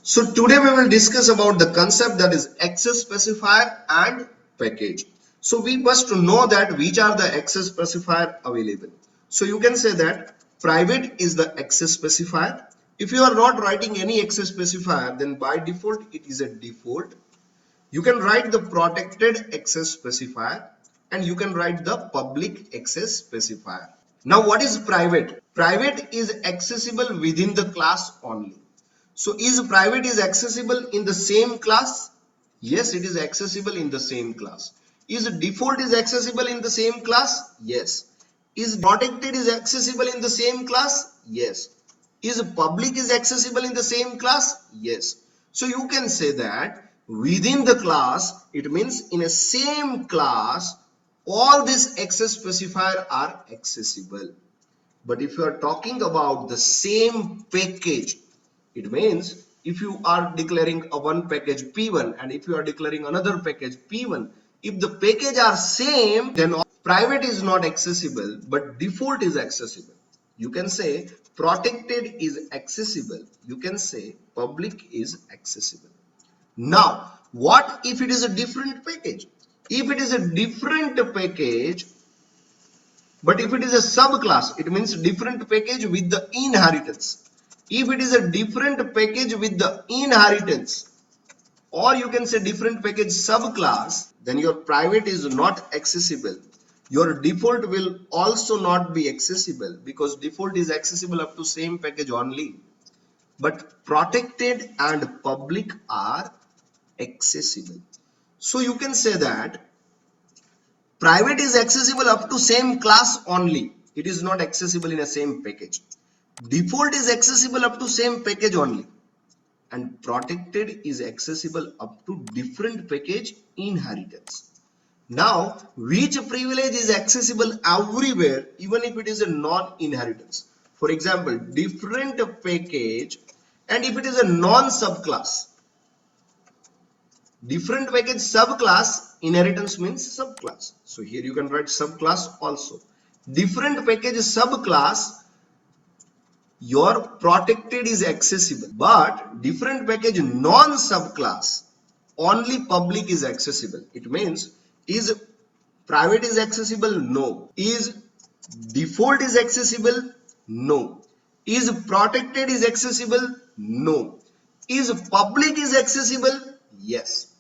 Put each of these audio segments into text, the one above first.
So today we will discuss about the concept that is access specifier and package. So we must know that which are the access specifier available. So you can say that private is the access specifier. If you are not writing any access specifier, then by default it is a default. You can write the protected access specifier and you can write the public access specifier. Now what is private? Private is accessible within the class only. So is private is accessible in the same class? Yes, it is accessible in the same class. Is default is accessible in the same class? Yes. Is protected is accessible in the same class? Yes. Is public is accessible in the same class? Yes. So you can say that within the class, it means in a same class, all these access specifier are accessible. But if you are talking about the same package, it means if you are declaring a one package P1 and if you are declaring another package P1, if the package are same, then private is not accessible, but default is accessible. You can say protected is accessible. You can say public is accessible. Now, what if it is a different package? If it is a different package, but if it is a subclass, it means different package with the inheritance. If it is a different package with the inheritance, or you can say different package subclass, then your private is not accessible. Your default will also not be accessible because default is accessible up to same package only. But protected and public are accessible. So you can say that private is accessible up to same class only. It is not accessible in a same package. Default is accessible up to same package only. And protected is accessible up to different package inheritance. Now, which privilege is accessible everywhere, even if it is a non-inheritance? For example, different package, and if it is a non-subclass, different package subclass, inheritance means subclass. So here you can write subclass also. Different package subclass, your protected is accessible, but different package non-subclass, only public is accessible. It means is private is accessible? No. Is default is accessible? No. Is protected is accessible? No. Is public is accessible? Yes.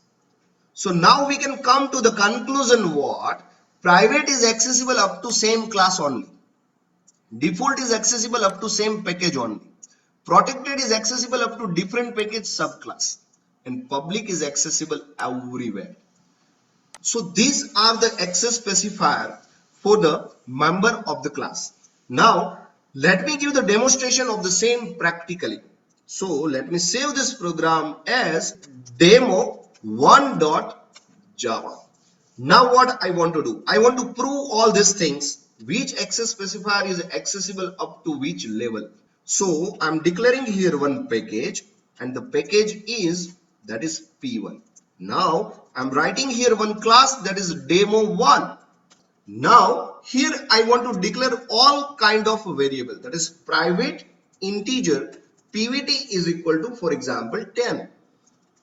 So now we can come to the conclusion what? Private is accessible up to same class only. Default is accessible up to same package only. Protected is accessible up to different package subclass. And public is accessible everywhere. So these are the access specifier for the member of the class. Now let me give the demonstration of the same practically. So let me save this program as demo1.java. Now what I want to do? I want to prove all these things. Which access specifier is accessible up to which level? So I'm declaring here one package and the package is that is P1. Now I'm writing here one class that is demo1. Now here I want to declare all kind of variable that is private integer pvt is equal to, for example, 10.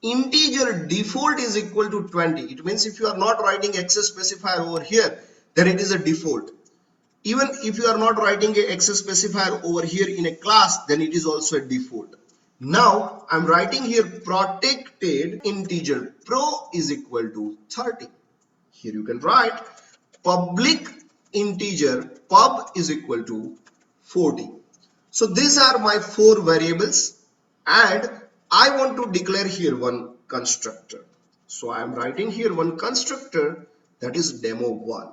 Integer default is equal to 20. It means if you are not writing access specifier over here, then it is a default. Even if you are not writing a access specifier over here in a class, then it is also a default. Now I'm writing here protected integer pro is equal to 30. Here you can write public integer pub is equal to 40. So these are my four variables and I want to declare here one constructor. So I am writing here one constructor that is demo1.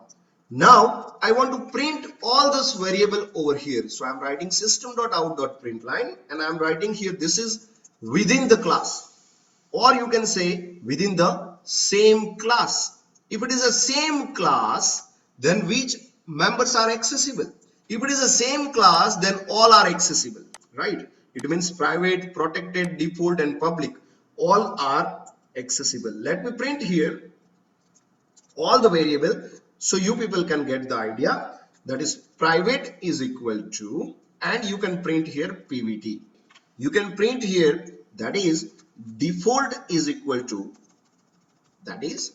Now I want to print all this variable over here. So I am writing system.out.println and I am writing here this is within the class, or you can say within the same class. If it is a same class, then which members are accessible? If it is the same class, then all are accessible, right? It means private, protected, default and public all are accessible. Let me print here all the variable so you people can get the idea. That is private is equal to, and you can print here pvt. You can print here that is default is equal to, that is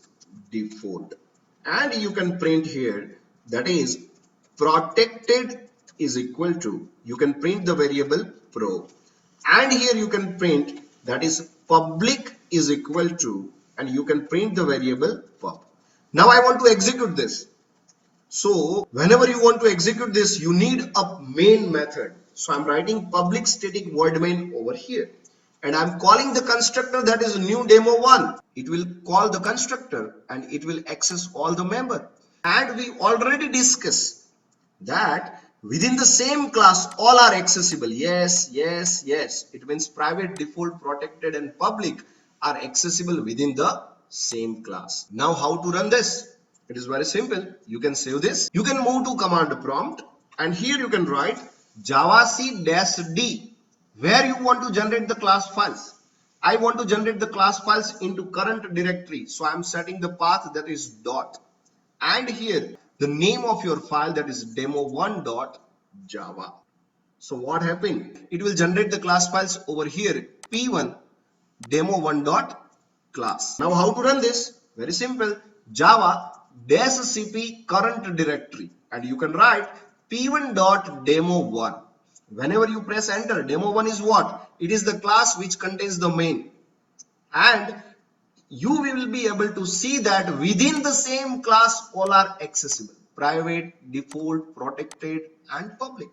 default, and you can print here, that is protected is equal to, you can print the variable pro, and here you can print, that is public is equal to, and you can print the variable pub. Now I want to execute this. So whenever you want to execute this, you need a main method. So I'm writing public static void main over here, and I'm calling the constructor, that is new demo1. It will call the constructor and it will access all the member. And we already discussed that within the same class all are accessible. Yes, yes, yes. It means private, default, protected and public are accessible within the same class. Now how to run this? It is very simple. You can save this. You can move to command prompt, and here you can write javac-d where you want to generate the class files. I want to generate the class files into current directory. So I am setting the path, that is dot, and here the name of your file, that is demo1.java. So what happened? It will generate the class files over here, p1 demo1.class. Now how to run this? Very simple. Java -cp current directory, and you can write p1.demo1. Whenever you press enter, demo1 is what? It is the class which contains the main, and you will be able to see that within the same class all are accessible: private, default, protected and public.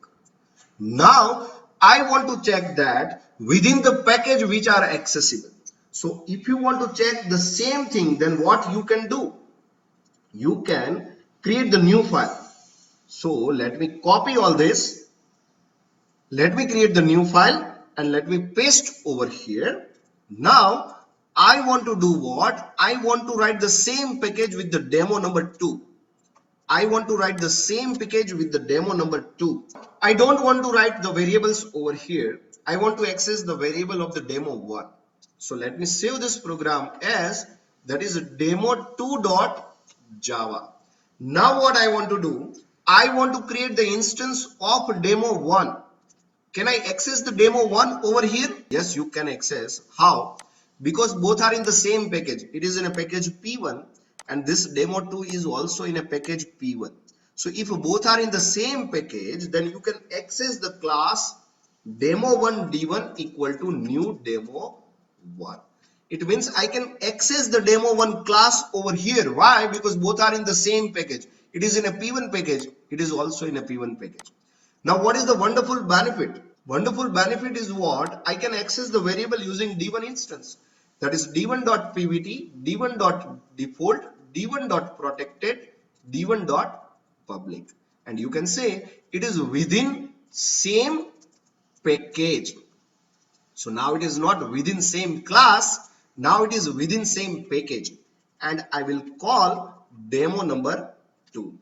Now I want to check that within the package which are accessible. So if you want to check the same thing, then what you can do? You can create the new file. So let me copy all this. Let me create the new file and let me paste over here. Now I want to do what? I want to write the same package with the demo number 2. I want to write the same package with the demo number 2. I don't want to write the variables over here. I want to access the variable of the demo 1. So let me save this program as, that is demo2.java. Now what I want to do? I want to create the instance of demo 1. Can I access the demo 1 over here? Yes, you can access. How? Because both are in the same package. It is in a package p1 and this demo 2 is also in a package p1. So if both are in the same package, then you can access the class demo1 d1 equal to new demo 1. It means I can access the demo 1 class over here. Why? Because both are in the same package. It is in a p1 package. It is also in a p1 package. Now what is the wonderful benefit? Wonderful benefit is what? I can access the variable using d1 instance. That is d1.pvt, d1.default, d1.protected, d1.public. And you can say it is within same package. So now it is not within same class. Now it is within same package. And I will call demo number 2.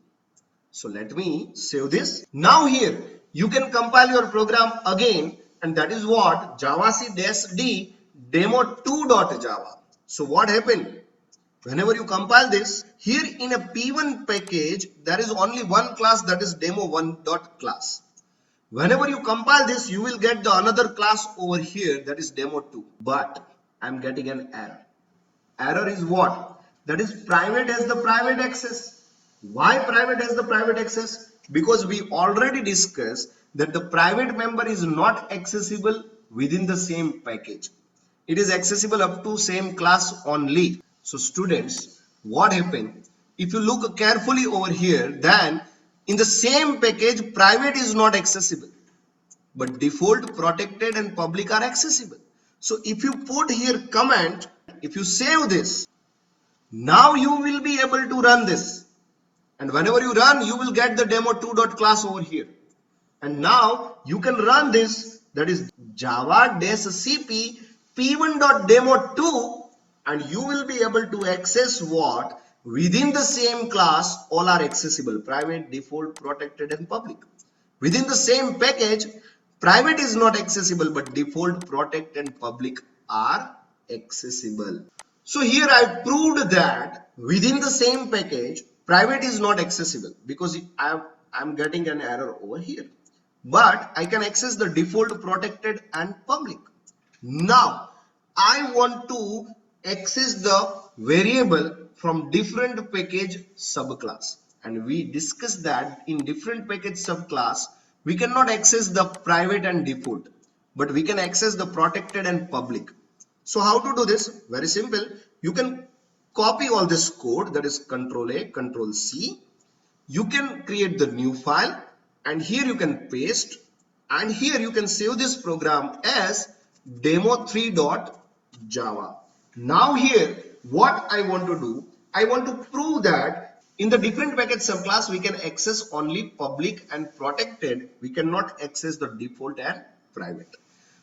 So let me save this. Now here you can compile your program again, and that is what? javac-d demo2.java. So what happened? Whenever you compile this, here in a p1 package there is only one class, that is demo1.class. Whenever you compile this, you will get the another class over here, that is demo2. But I am getting an error. Error is what? That is private has the private access. Why private has the private access? Because we already discussed that the private member is not accessible within the same package. It is accessible up to same class only. So students, what happened? If you look carefully over here, then in the same package, private is not accessible, but default, protected and public are accessible. So if you put here comment, if you save this, now you will be able to run this. And whenever you run, you will get the demo2.class over here. And now you can run this, that is java-cp p1.demo2, and you will be able to access what? Within the same class, all are accessible: private, default, protected and public. Within the same package, private is not accessible, but default, protect and public are accessible. So here I proved that within the same package, private is not accessible because I am getting an error over here. But I can access the default, protected and public. Now I want to access the variable from different package subclass, and we discussed that in different package subclass we cannot access the private and default, but we can access the protected and public. So how to do this? Very simple. You can copy all this code, that is Control A, Control C. You can create the new file, and here you can paste, and here you can save this program as demo3.java. Now here what I want to do, I want to prove that in the different package subclass we can access only public and protected. We cannot access the default and private.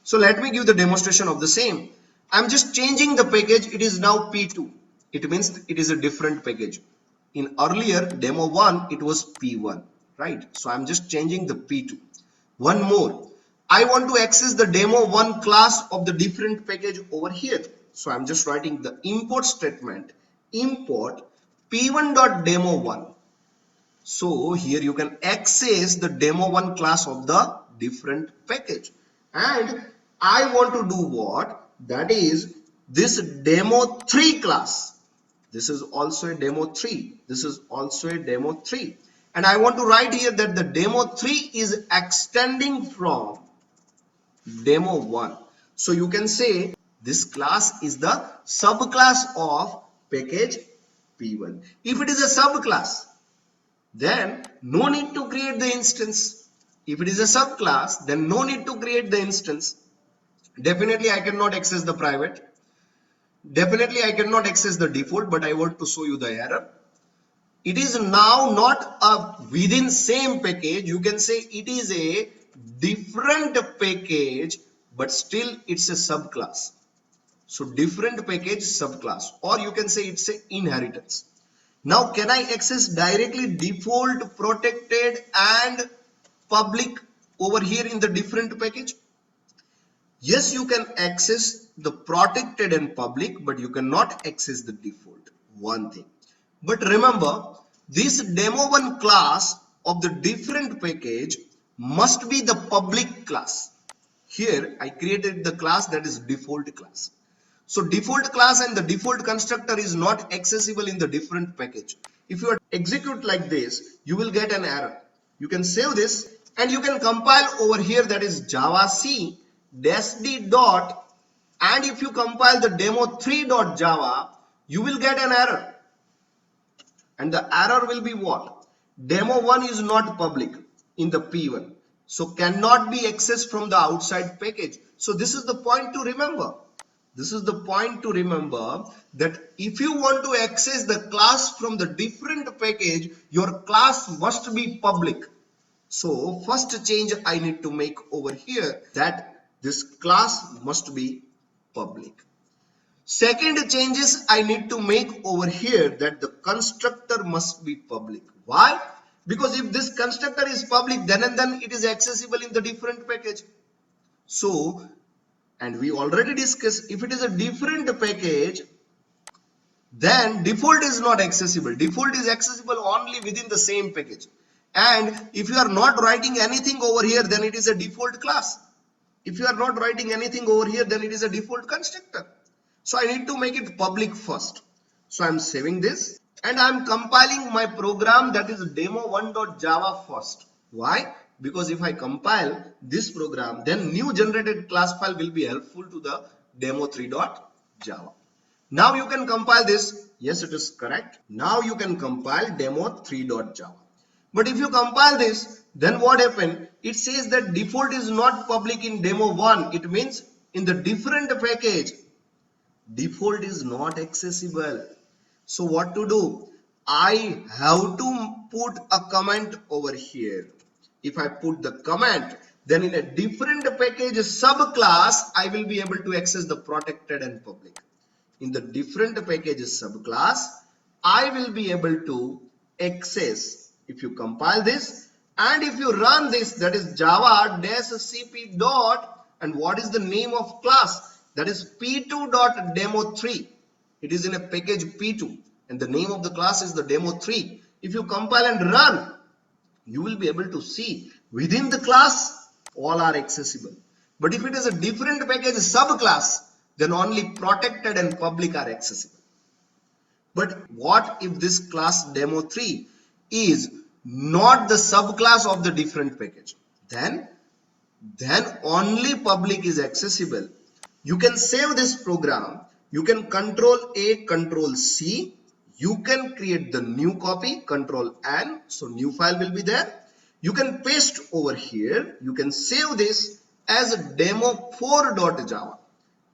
So let me give the demonstration of the same. I'm just changing the package. It is now P2. It means it is a different package. In earlier demo 1 it was P1, right? So I'm just changing the P2. One more, I want to access the demo 1 class of the different package over here. So I'm just writing the import statement, import p1.demo1. So here you can access the demo 1 class of the different package, and I want to do what? That is this demo 3 class. This is also a demo 3. This is also a demo 3. And I want to write here that the demo 3 is extending from demo 1. So you can say this class is the subclass of package P1. If it is a subclass, then no need to create the instance. If it is a subclass, then no need to create the instance. Definitely I cannot access the private. Definitely I cannot access the default, but I want to show you the error. It is now not a within same package. You can say it is a different package, but still it's a subclass. So different package subclass, or you can say it's a inheritance. Now can I access directly default, protected and public over here in the different package? Yes, you can access the protected and public, but you cannot access the default. One thing. But remember, this demo 1 class of the different package must be the public class. Here I created the class that is default class. So default class and the default constructor is not accessible in the different package. If you execute like this, you will get an error. You can save this and you can compile over here, that is javac -d dot, and if you compile the demo3.java, you will get an error. And the error will be what? Demo 1 is not public in the P1, so cannot be accessed from the outside package. So this is the point to remember. This is the point to remember, that if you want to access the class from the different package, your class must be public. So first change I need to make over here, that this class must be public. Second changes I need to make over here, that the constructor must be public. Why? Because if this constructor is public, then and then it is accessible in the different package. So, and we already discussed, if it is a different package, then default is not accessible. Default is accessible only within the same package. And if you are not writing anything over here, then it is a default class. If you are not writing anything over here, then it is a default constructor. So I need to make it public first. So I'm saving this and I'm compiling my program, that is demo1.java first. Why? Because if I compile this program, then new generated class file will be helpful to the demo3.java. Now you can compile this. Yes, it is correct. Now you can compile demo3.java. But if you compile this, then what happened? It says that default is not public in demo 1. It means in the different package, default is not accessible. So what to do? I have to put a comment over here. If I put the comment, then in a different package subclass, I will be able to access the protected and public. In the different packages subclass, I will be able to access. If you compile this and if you run this, that is java-cp dot, and what is the name of class? That is p2.demo3. It is in a package p2 and the name of the class is the demo3. If you compile and run, you will be able to see within the class all are accessible. But if it is a different package subclass, then only protected and public are accessible. But what if this class demo3 is not the subclass of the different package? Then only public is accessible. You can save this program. You can control A, control C. You can create the new copy, control N. So new file will be there. You can paste over here. You can save this as demo4.java.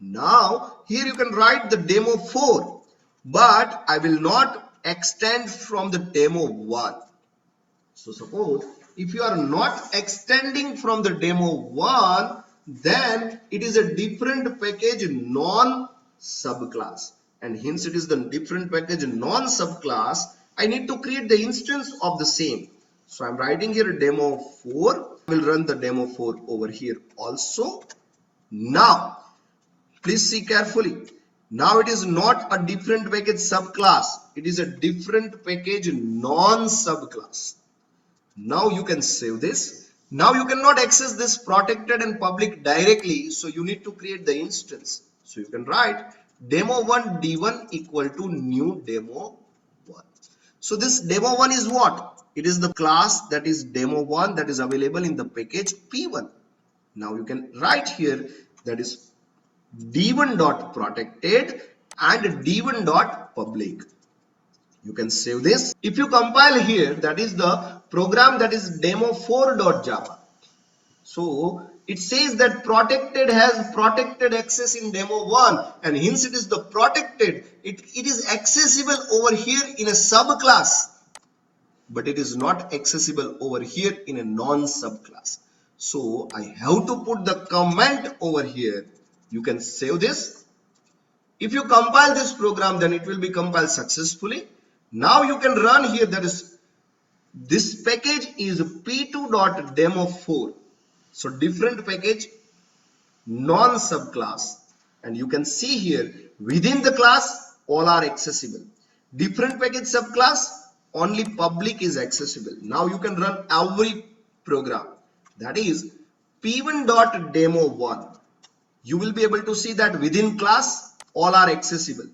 Now here you can write the demo4, but I will not extend from the demo1. So suppose if you are not extending from the demo1, then it is a different package non-subclass, and hence it is the different package non-subclass. I need to create the instance of the same. So I'm writing here demo4. I will run the demo4 over here also. Now please see carefully. Now it is not a different package subclass. It is a different package non-subclass. Now you can save this. Now you cannot access this protected and public directly. So you need to create the instance. So you can write demo1 d1 equal to new demo1. So this demo1 is what? It is the class that is demo1 that is available in the package p1. Now you can write here that is d1.protected and d1.public. You can save this. If you compile here, that is the program that is demo4.java. So it says that protected has protected access in demo1, and hence it is the protected. It is accessible over here in a subclass, but it is not accessible over here in a non-subclass. So I have to put the comment over here. You can save this. If you compile this program, then it will be compiled successfully. Now you can run here, that is this package is p2.demo4. So different package non-subclass, and you can see here within the class all are accessible. Different package subclass only public is accessible. Now you can run every program, that is p1.demo1. You will be able to see that within class all are accessible.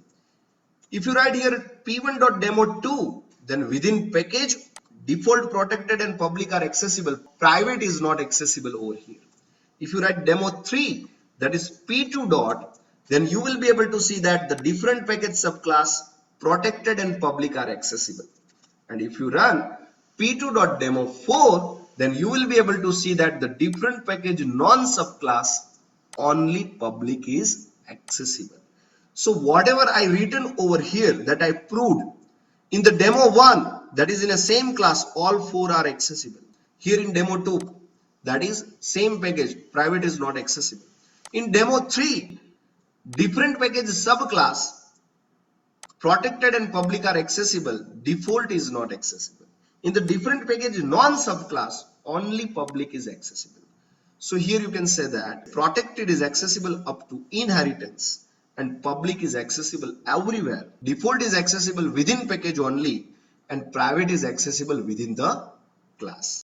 If you write here p1.demo2, then within package default, protected and public are accessible. Private is not accessible over here. If you write demo3, that is p2 dot, then you will be able to see that the different package subclass protected and public are accessible. And if you run p2.demo4, then you will be able to see that the different package non-subclass only public is accessible. So whatever I written over here that I proved in the demo1, that is in a same class, all four are accessible. Here in demo2, that is same package, private is not accessible. In demo3, different package subclass, protected and public are accessible, default is not accessible. In the different package non-subclass, only public is accessible. So here you can say that protected is accessible up to inheritance and public is accessible everywhere. Default is accessible within package only and private is accessible within the class.